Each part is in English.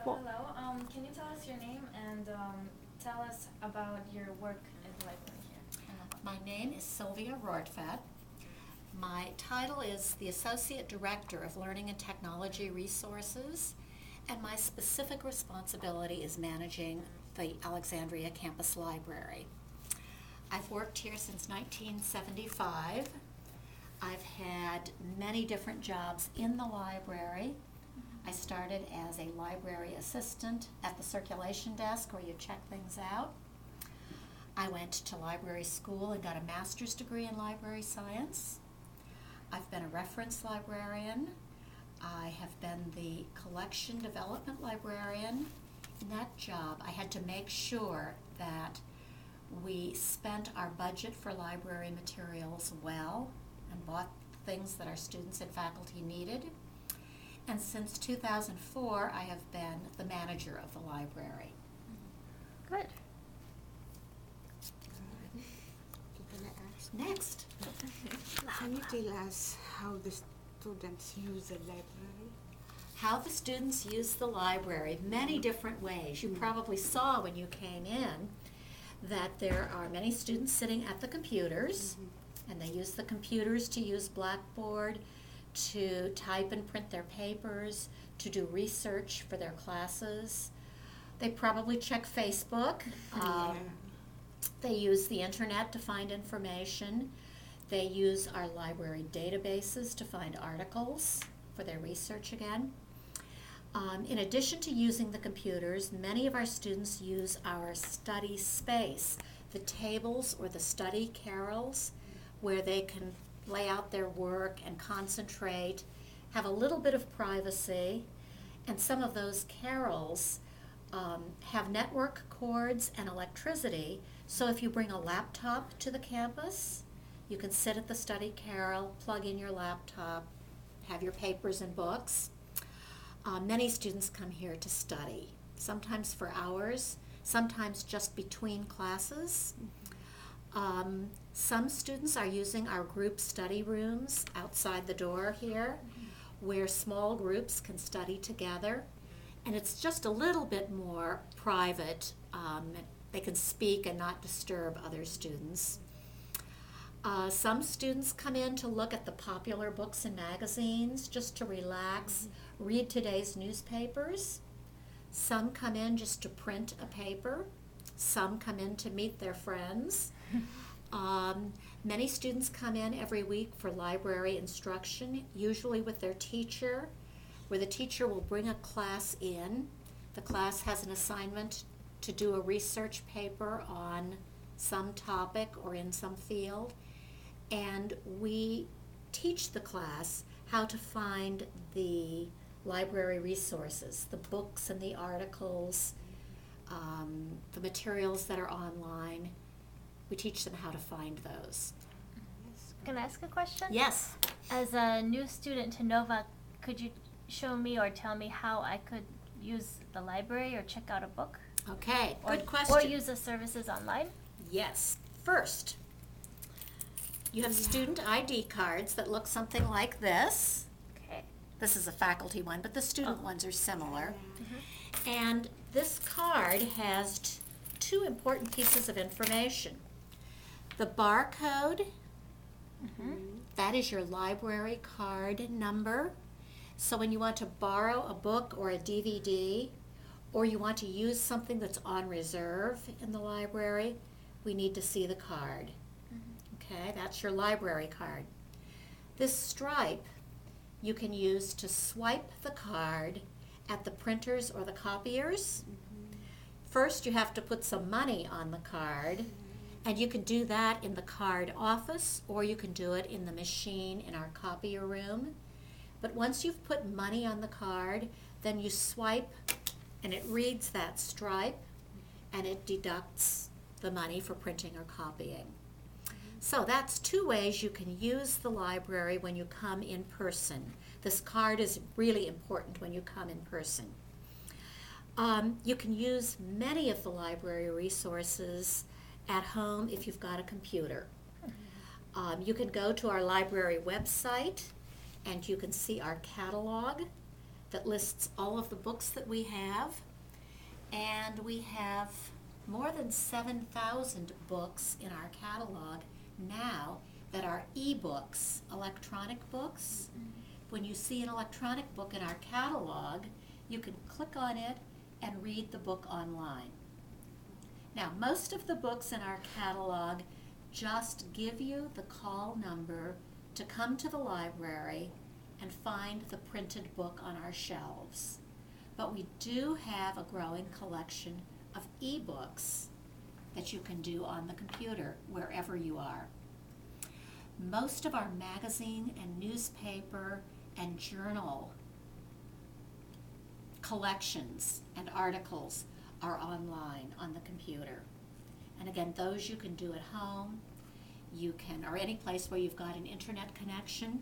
Well, hello. Can you tell us your name and tell us about your work at the library here? My name is Sylvia Rortfat. My title is the Associate Director of Learning and Technology Resources, and my specific responsibility is managing the Alexandria Campus Library. I've worked here since 1975. I've had many different jobs in the library. I started as a library assistant at the circulation desk where you check things out. I went to library school and got a master's degree in library science. I've been a reference librarian. I have been the collection development librarian. In that job, I had to make sure that we spent our budget for library materials well and bought things that our students and faculty needed. And since 2004, I have been the manager of the library. good. Next. Can you tell us how the students use the library? How the students use the library, many different ways. You probably saw when you came in that there are many students sitting at the computers, and they use the computers to use Blackboard, to type and print their papers, to do research for their classes. They probably check Facebook. They use the internet to find information. They use our library databases to find articles for their research again. In addition to using the computers, many of our students use our study space, the tables or the study carrels, where they can lay out their work and concentrate, have a little bit of privacy, and some of those carrels have network cords and electricity, so if you bring a laptop to the campus, you can sit at the study carrel, plug in your laptop, have your papers and books. Many students come here to study, sometimes for hours, sometimes just between classes. Some students are using our group study rooms outside the door here, where small groups can study together. And it's just a little bit more private. They can speak and not disturb other students. Some students come in to look at the popular books and magazines, just to relax, read today's newspapers. Some come in just to print a paper. Some come in to meet their friends. Many students come in every week for library instruction, usually with their teacher, where the teacher will bring a class in. The class has an assignment to do a research paper on some topic or in some field, and we teach the class how to find the library resources, the books and the articles, the materials that are online. We teach them how to find those. Can I ask a question? Yes. As a new student to Nova, could you show me or tell me how I could use the library or check out a book? Okay, Or, good question. or use the services online? Yes. First, you have student ID cards that look something like this. Okay. This is a faculty one, but the student ones are similar. Mm-hmm. And this card has two important pieces of information. The barcode, that is your library card number. So when you want to borrow a book or a DVD, or you want to use something that's on reserve in the library, we need to see the card. Okay, that's your library card. This stripe you can use to swipe the card at the printers or the copiers. First, you have to put some money on the card, and you can do that in the card office, or you can do it in the machine in our copier room. But once you've put money on the card, then you swipe, and it reads that stripe, and it deducts the money for printing or copying. So that's two ways you can use the library when you come in person. This card is really important when you come in person. You can use many of the library resources at home if you've got a computer. You can go to our library website and you can see our catalog. that lists all of the books that we have. And we have more than 7,000 books in our catalog now that are e-books, electronic books. When you see an electronic book in our catalog, you can click on it and read the book online. Now, most of the books in our catalog just give you the call number to come to the library and find the printed book on our shelves. But we do have a growing collection of e-books that you can do on the computer wherever you are. Most of our magazine and newspaper and journal collections and articles are online on the computer. And again, those you can do at home, you can, or any place where you've got an internet connection.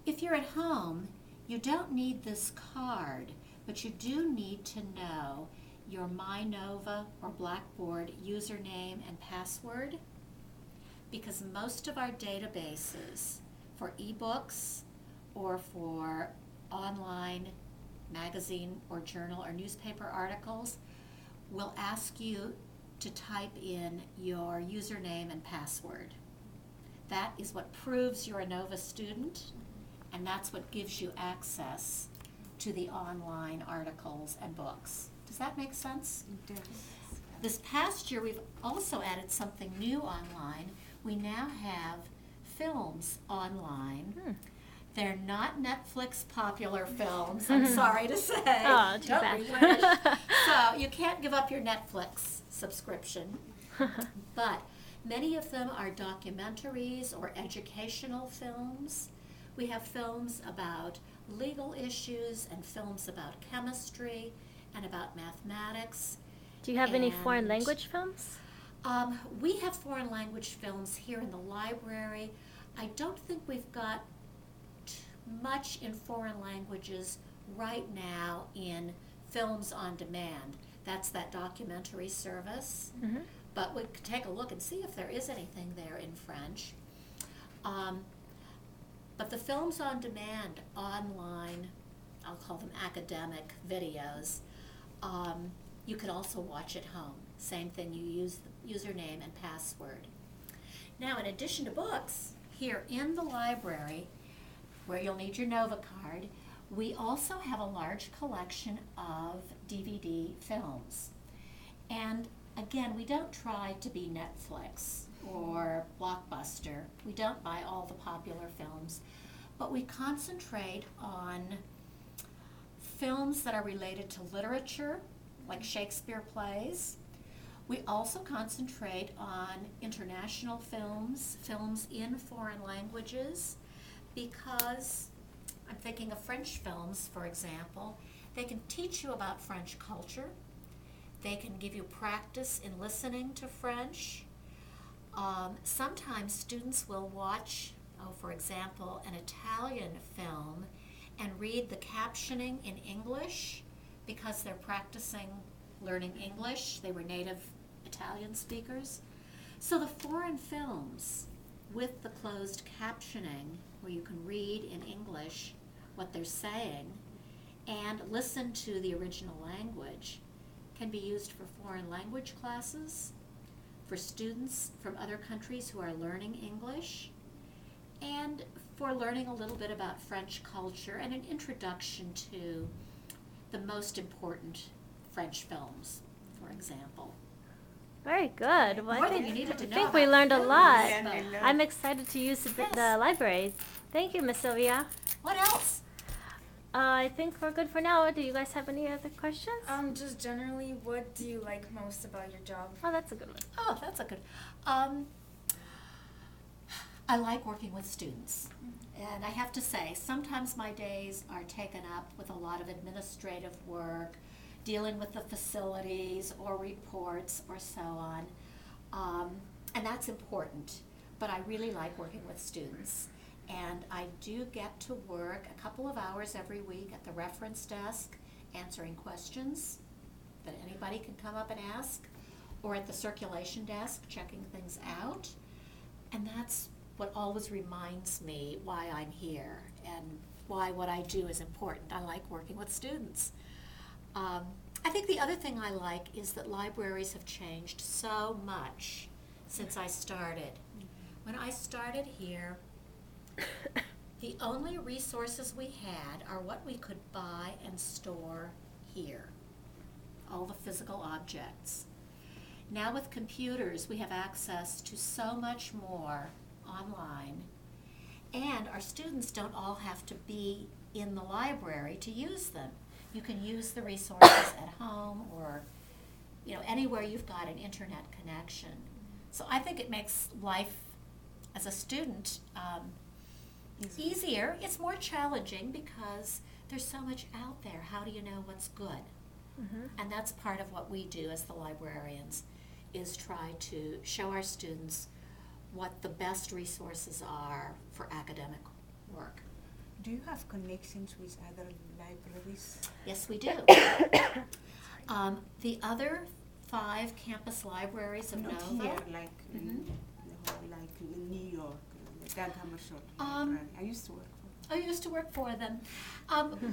If you're at home, you don't need this card, but you do need to know your MyNova or Blackboard username and password, because most of our databases for ebooks or for online magazine or journal or newspaper articles will ask you to type in your username and password. That is what proves you're a Nova student, and that's what gives you access to the online articles and books. Does that make sense? It does. This past year, we've also added something new online. We now have films online. They're not Netflix popular films, I'm sorry to say. Oh, too Don't bad. we wish? So you can't give up your Netflix subscription. But many of them are documentaries or educational films. We have films about legal issues and films about chemistry and about mathematics. Do you have any foreign And, language films? We have foreign language films here in the library. I don't think we've got much in foreign languages right now in Films on Demand. That's that documentary service. Mm-hmm. But we could take a look and see if there is anything there in French. But the Films on Demand online, I'll call them academic videos, you can also watch at home. Same thing, you use the username and password. Now, in addition to books, here in the library, where you'll need your Nova card, we also have a large collection of DVD films. And again, we don't try to be Netflix or Blockbuster. We don't buy all the popular films, but we concentrate on films that are related to literature, like Shakespeare plays. We also concentrate on international films, films in foreign languages, because I'm thinking of French films, for example. They can teach you about French culture. They can give you practice in listening to French. Sometimes students will watch, for example, an Italian film and read the captioning in English because they're practicing learning English. They were native Italian speakers. So the foreign films with the closed captioning, where you can read in English what they're saying and listen to the original language, can be used for foreign language classes, for students from other countries who are learning English, and for learning a little bit about French culture and an introduction to the most important French films, for example. Very good. Well, More I than think, you needed to I know think we about learned a films, lot. but- I'm excited to use Yes. the library. Thank you, Miss Sylvia. What else? I think we're good for now. Do you guys have any other questions? Just generally, what do you like most about your job? Oh, that's a good one. Oh, that's a good. I like working with students. And I have to say, sometimes my days are taken up with a lot of administrative work, dealing with the facilities or reports or so on. And that's important. But I really like working with students. And I do get to work a couple of hours every week at the reference desk, answering questions that anybody can come up and ask, or at the circulation desk, checking things out. And that's what always reminds me why I'm here and why what I do is important. I like working with students. I think the other thing I like is that libraries have changed so much since I started. When I started here, the only resources we had are what we could buy and store here, all the physical objects. Now with computers, we have access to so much more online, and our students don't all have to be in the library to use them. You can use the resources at home or, anywhere you've got an internet connection. So I think it makes life as a student easier. It's more challenging because there's so much out there. How do you know what's good? And that's part of what we do as the librarians, is try to show our students what the best resources are for academic work. Do you have connections with other libraries? Yes, we do. The other 5 campus libraries of Not Nova. here, like in New York, the Dag Hammarskjöld Library. I used to work for I used to work for them.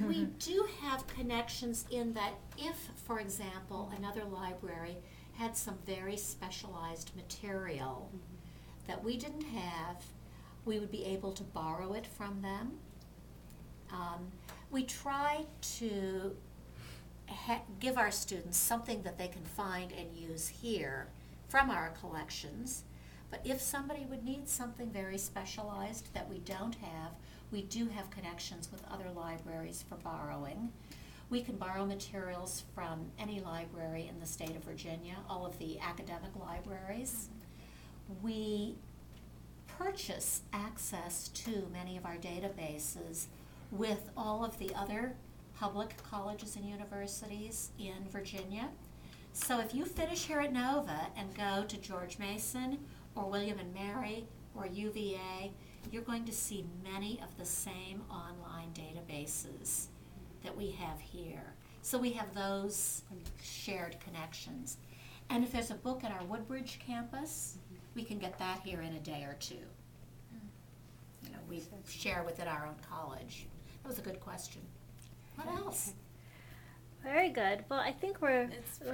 We do have connections in that if, for example, another library had some very specialized material that we didn't have, we would be able to borrow it from them. We try to give our students something that they can find and use here from our collections. But if somebody would need something very specialized that we don't have, we do have connections with other libraries for borrowing. We can borrow materials from any library in the state of Virginia, all of the academic libraries. We purchase access to many of our databases with all of the other public colleges and universities in Virginia. So if you finish here at Nova and go to George Mason or William and Mary or UVA, you're going to see many of the same online databases that we have here. So we have those shared connections. And if there's a book at our Woodbridge campus, we can get that here in a day or two. We share within our own college. That was a good question. What else? Very good. Well, I think we're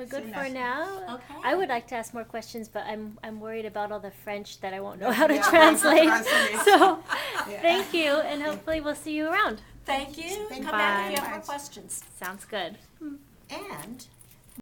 good for nice. now. Okay. I would like to ask more questions, but I'm worried about all the French that I won't know how to translate. translate. So, Yeah. thank you, and hopefully we'll see you around. Thank you. Thank Come back if you. you have more questions. Sounds good. And